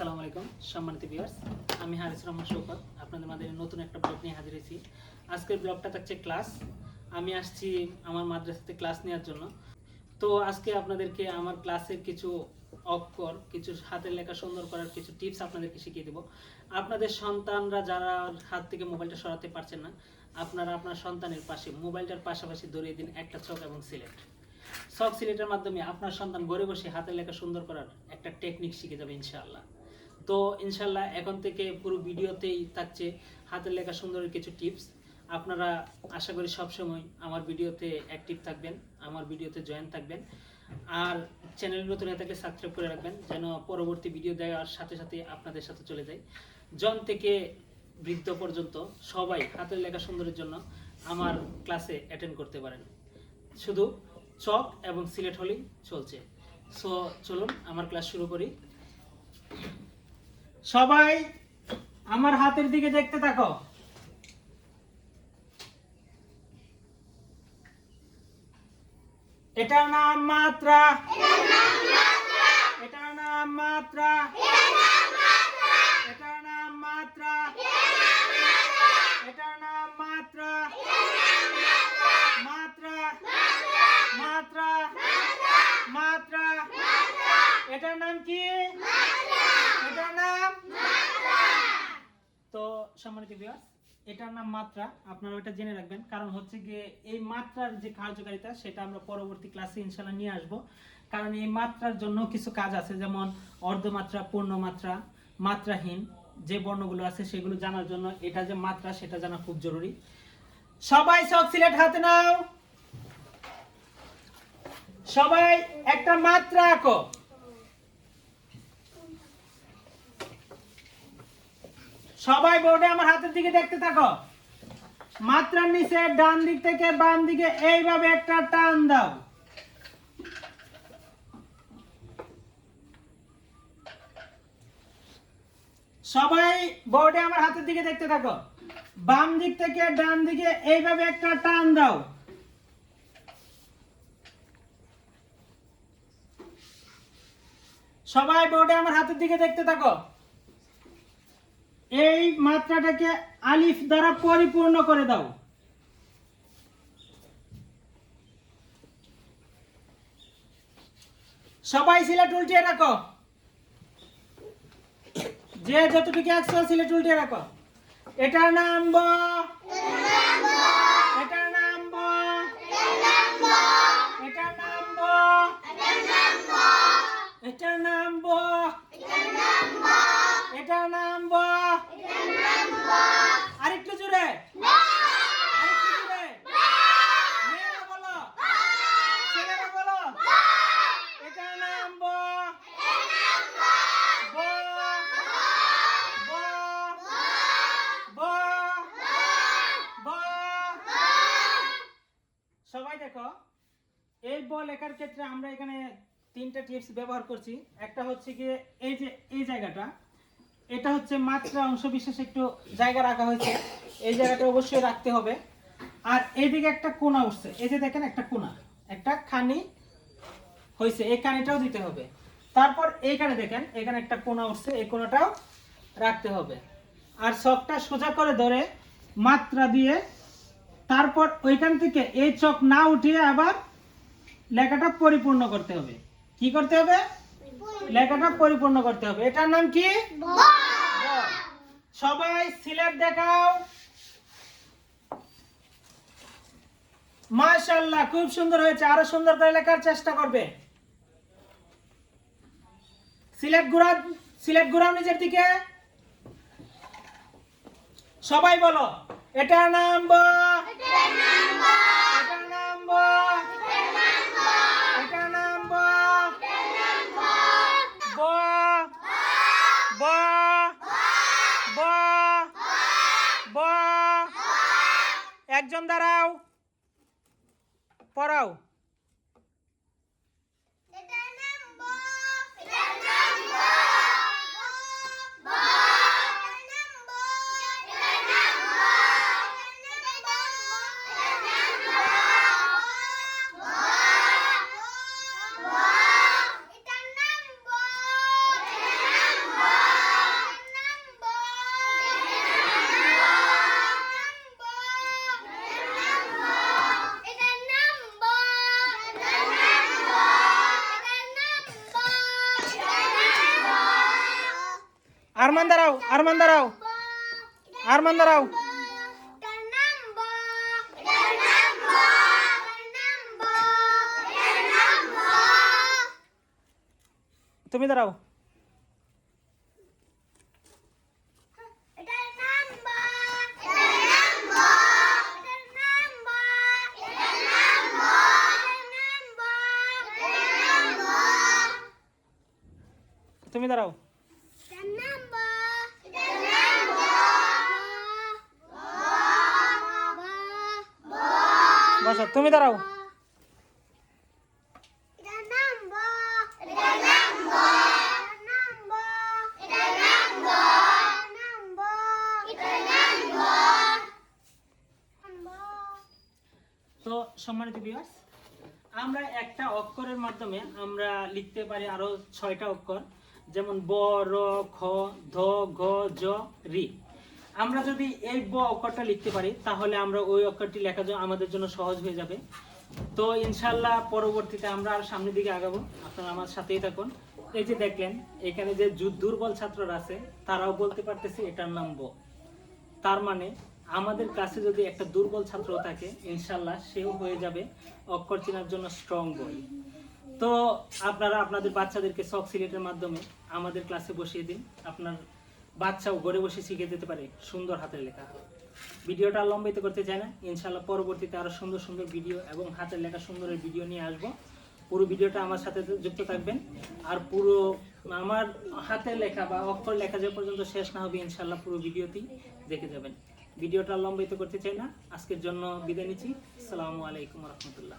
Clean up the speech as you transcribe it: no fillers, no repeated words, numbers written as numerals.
আসসালামু আলাইকুম সম্মানিত ভিউয়ার্স, আমি হারিস রহমান শৌকত আপনাদের মাঝে নতুন একটা ব্লগ নিয়ে হাজির হয়েছি। আজকের ব্লগটা থাকছে ক্লাস। আমি আসছি আমার মাদ্রাসাতে ক্লাস নেওয়ার জন্য। তো আজকে আপনাদেরকে আমার ক্লাসের কিছু অক্ষর, কিছু হাতের লেখা সুন্দর করার কিছু টিপস আপনাদেরকে শিখিয়ে দেব। আপনাদের সন্তানরা যারা হাত থেকে মোবাইলটা সরাতে পারছেন না, আপনারা আপনার সন্তানের পাশে মোবাইলটার পাশাপাশি ধরিয়ে দিন একটা চক এবং সিলেট। চক সিলেটের মাধ্যমে আপনার সন্তান ঘরে বসে হাতের লেখা সুন্দর করার একটা টেকনিক শিখে যাবে ইনশাআল্লাহ। তো ইনশাআল্লাহ এখন থেকে পুরো ভিডিওতেই থাকছে হাতের লেখা সুন্দরের কিছু টিপস। আপনারা আশা করি সবসময় আমার ভিডিওতে অ্যাক্টিভ থাকবেন, আমার ভিডিওতে জয়েন থাকবেন। আর চ্যানেল নতুন হয়ে থাকলে সাবস্ক্রাইব করে রাখবেন, যেন পরবর্তী ভিডিও দেওয়ার সাথে সাথে আপনাদের সাথে চলে যায়। জন থেকে বৃদ্ধ পর্যন্ত সবাই হাতের লেখা সুন্দরের জন্য আমার ক্লাসে অ্যাটেন্ড করতে পারেন। শুধু চক এবং সিলেট হলেই চলছে। সো চলুন আমার ক্লাস শুরু করি। সবাই আমার হাতের দিকে দেখতে থাকো। এটার নাম মাত্রা, এটার নাম মাত্রা, এটার নাম মাত্রা, এটার নাম মাত্রা, মাত্রা, মাত্রা, মাত্রা। এটার নাম কি? এটার নাম। তো সম্মানিত ভিউয়ার্স, এটার নাম মাত্রা। আপনারা ওটা জেনে রাখবেন, কারণ হচ্ছে গিয়ে এই মাত্রার যে কার্যকারিতা সেটা আমরা পরবর্তী ক্লাসে ইনশাআল্লাহ নিয়ে আসব। কারণ এই মাত্রার জন্য কিছু কাজ আছে, যেমন অর্ধমাত্রা, পূর্ণমাত্রা, মাত্রাহীন যে বর্ণগুলো আছে সেগুলো জানার জন্য এটা যে মাত্রা সেটা জানা খুব জরুরি। সবাই চক সিলেট হাতে নাও। সবাই একটা মাত্রা আঁকো। সবাই বোর্ডে আমার হাতের দিকে দেখতে থাকো। মাত্রার নিচে ডান দিক থেকে বাম দিকে এইভাবে একটা টান দাও। সবাই বোর্ডে আমার হাতের দিকে দেখতে থাকো। বাম দিক থেকে ডান দিকে এইভাবে একটা টান দাও। সবাই বোর্ডে আমার হাতের দিকে দেখতে থাকো। এই মাত্রাটাকে আলিফ দ্বারা পরিপূর্ণ করে দাও। সবাই সিলেট উল্টিয়ে রাখো। যে যতটুকু একশো সিলেট উল্টিয়ে রাখো। এটার নাম ব, এটার নাম ব, এটার নাম ব, এটার নাম ব, এটার নাম ব। আরেকটু জোরে, আরেকটু জোরে। মেয়েরা বলো, ছেলেরা বলো। এটার নাম ব, ব, ব, ব, ব। সবাই দেখো, এই ব লেখার ক্ষেত্রে আমরা এখানে তিনটা টিপস ব্যবহার করছি। একটা হচ্ছে কি, এই যে এই জায়গাটা, এটা হচ্ছে মাত্রা অংশ বিশেষ একটু জায়গা রাখা হয়েছে, এই জায়গাটা অবশ্যই রাখতে হবে। আর এইদিকে একটা কোণা উঠছে, এই যে দেখেন একটা কোণা, একটা খানি হয়েছে, এই খানিটাও দিতে হবে। তারপর এইখানে দেখেন এখানে একটা কোণা উঠছে, এই কোণাটাও রাখতে হবে। আর চকটা সোজা করে ধরে মাত্রা দিয়ে তারপর ওইখান থেকে এই চক না উঠিয়ে আবার লেখাটা পরিপূর্ণ করতে হবে। কি করতে হবে? লেখাটা পরিপূর্ণ করতে হবে। এটার নাম কি? ব। সবাই সিলেট দেখাও। মাশাআল্লাহ, খুব সুন্দর হয়েছে। আরো সুন্দর করে লেখার চেষ্টা করবে। সিলেট ঘুরাও, সিলেট ঘুরাও নিজের দিকে। সবাই বলো, এটার নাম ব, এটার নাম ব, এটার নাম ব, এটার নাম ব, ব, ব, ব, ব। একজন দাঁড়াও, পড়াও। আরমান দাঁড়াও, আরমান দাঁড়াও, আরমান দাঁড়াও। তুমি দাঁড়াও। তুমি দাঁড়াও। বসো, তুমি দাঁড়াও। তো সম্মানিত ভিউয়ার্স, আমরা একটা অক্ষরের মাধ্যমে আমরা লিখতে পারি আরো 6টা অক্ষর, যেমন ব, র, খ, ধ, ঘ, জ, রি। আমরা যদি এই ব অক্ষরটা লিখতে পারি তাহলে আমরা ওই অক্ষরটি লেখা আমাদের জন্য সহজ হয়ে যাবে। তো ইনশাল্লাহ পরবর্তীতে আমরা আর সামনের দিকে আগাবো, আপনারা আমার সাথেই থাকুন। এই যে দেখলেন এখানে যে দুর্বল ছাত্ররা আছে তারাও বলতে পারতেছে এটার নাম ব। তার মানে আমাদের কাছে যদি একটা দুর্বল ছাত্র থাকে ইনশাল্লাহ সেও হয়ে যাবে অক্ষর চেনার জন্য স্ট্রং বই। তো আপনারা আপনাদের বাচ্চাদেরকে সক সিলেটের মাধ্যমে আমাদের ক্লাসে বসিয়ে দিন, আপনার বাচ্চাও ঘরে বসে শিখে যেতে পারে সুন্দর হাতের লেখা। ভিডিওটা লম্বিত করতে চাই না, ইনশাল্লাহ পরবর্তীতে আরো সুন্দর সুন্দর ভিডিও এবং হাতের লেখা সুন্দরের ভিডিও নিয়ে আসবো। পুরো ভিডিওটা আমার সাথে যুক্ত থাকবেন, আর পুরো আমার হাতের লেখা বা অক্ষর লেখা যে পর্যন্ত শেষ না হবে ইনশাল্লাহ পুরো ভিডিওতেই দেখে যাবেন। ভিডিওটা লম্বিত করতে চাই না, আজকের জন্য বিদায় নিচ্ছি। আসসালামু আলাইকুম রহমতুল্লাহ।